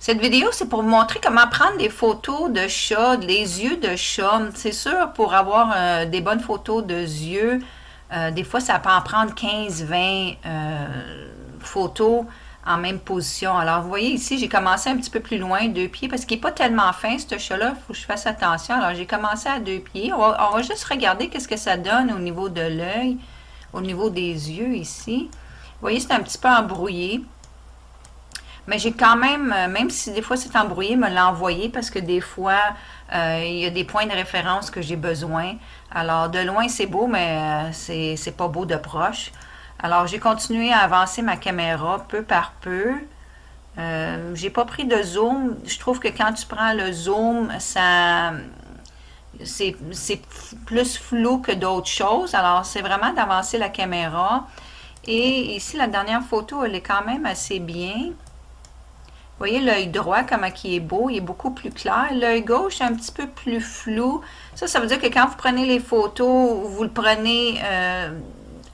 Cette vidéo, c'est pour vous montrer comment prendre des photos de chats, les yeux de chat. C'est sûr, pour avoir des bonnes photos de yeux, des fois, ça peut en prendre 15-20 photos en même position. Alors, vous voyez ici, j'ai commencé un petit peu plus loin, 2 pieds, parce qu'il n'est pas tellement fin, ce chat-là. Il faut que je fasse attention. Alors, j'ai commencé à 2 pieds. On va juste regarder qu'est-ce que ça donne au niveau de l'œil, au niveau des yeux ici. Vous voyez, c'est un petit peu embrouillé. Mais j'ai quand même, même si des fois c'est embrouillé, me l'a envoyé parce que des fois, il y a des points de référence que j'ai besoin. Alors, de loin, c'est beau, mais c'est pas beau de proche. Alors, j'ai continué à avancer ma caméra peu par peu. J'ai pas pris de zoom. Je trouve que quand tu prends le zoom, c'est plus flou que d'autres choses. Alors, c'est vraiment d'avancer la caméra. Et ici, la dernière photo, elle est quand même assez bien. Vous voyez l'œil droit, comment il est beau, il est beaucoup plus clair. L'œil gauche est un petit peu plus flou. Ça veut dire que quand vous prenez les photos, vous le prenez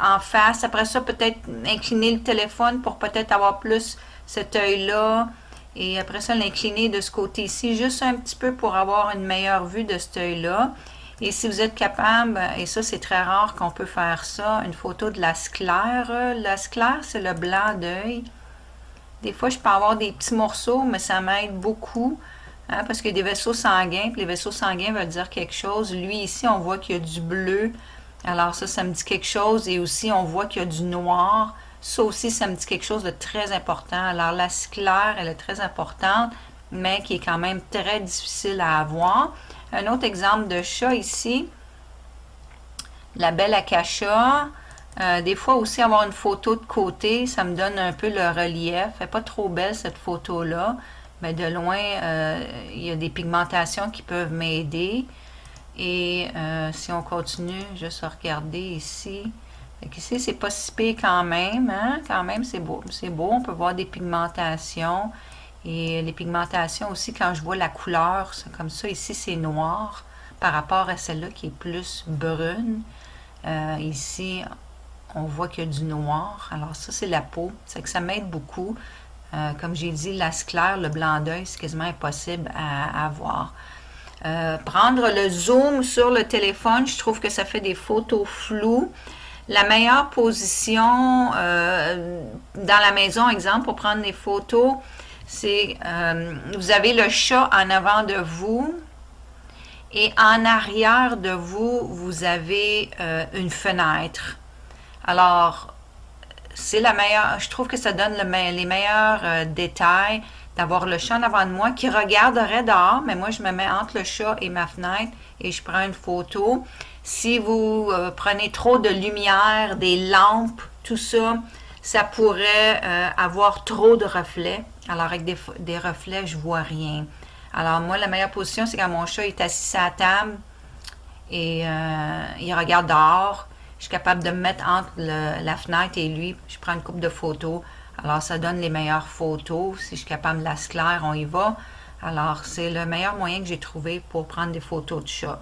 en face. Après ça, peut-être incliner le téléphone pour peut-être avoir plus cet œil-là. Et après ça, l'incliner de ce côté-ci, juste un petit peu pour avoir une meilleure vue de cet œil-là. Et si vous êtes capable, et ça c'est très rare qu'on peut faire ça, une photo de la sclère. La sclère, c'est le blanc d'œil. Des fois, je peux avoir des petits morceaux, mais ça m'aide beaucoup. Hein, parce qu'il y a des vaisseaux sanguins, puis les vaisseaux sanguins veulent dire quelque chose. Lui, ici, on voit qu'il y a du bleu. Alors ça me dit quelque chose. Et aussi, on voit qu'il y a du noir. Ça aussi, ça me dit quelque chose de très important. Alors la sclère, elle est très importante, mais qui est quand même très difficile à avoir. Un autre exemple de chat ici, la belle acacia. Des fois aussi, avoir une photo de côté, ça me donne un peu le relief. Elle n'est pas trop belle, cette photo-là. Mais de loin, il y a des pigmentations qui peuvent m'aider. Et si on continue, juste à regarder ici. Ici, c'est pas si pire quand même. Hein? Quand même, c'est beau. C'est beau. On peut voir des pigmentations. Et les pigmentations aussi, quand je vois la couleur, c'est comme ça. Ici, c'est noir par rapport à celle-là qui est plus brune. Ici, on voit qu'il y a du noir. Alors ça, c'est la peau. C'est que ça m'aide beaucoup. Comme j'ai dit, la sclère, le blanc d'œil, c'est quasiment impossible à avoir. Prendre le zoom sur le téléphone, je trouve que ça fait des photos floues. La meilleure position dans la maison, exemple, pour prendre des photos, c'est vous avez le chat en avant de vous et en arrière de vous, vous avez une fenêtre. Alors, c'est la meilleure, je trouve que ça donne les meilleurs détails d'avoir le chat en avant de moi qui regarderait dehors, mais moi je me mets entre le chat et ma fenêtre et je prends une photo. Si vous prenez trop de lumière, des lampes, tout ça, ça pourrait avoir trop de reflets. Alors avec des reflets, je vois rien. Alors moi, la meilleure position, c'est quand mon chat est assis à la table et il regarde dehors. Je suis capable de me mettre entre la fenêtre et lui. Je prends une coupe de photos. Alors, ça donne les meilleures photos. Si je suis capable de la sclère, on y va. Alors, c'est le meilleur moyen que j'ai trouvé pour prendre des photos de chat.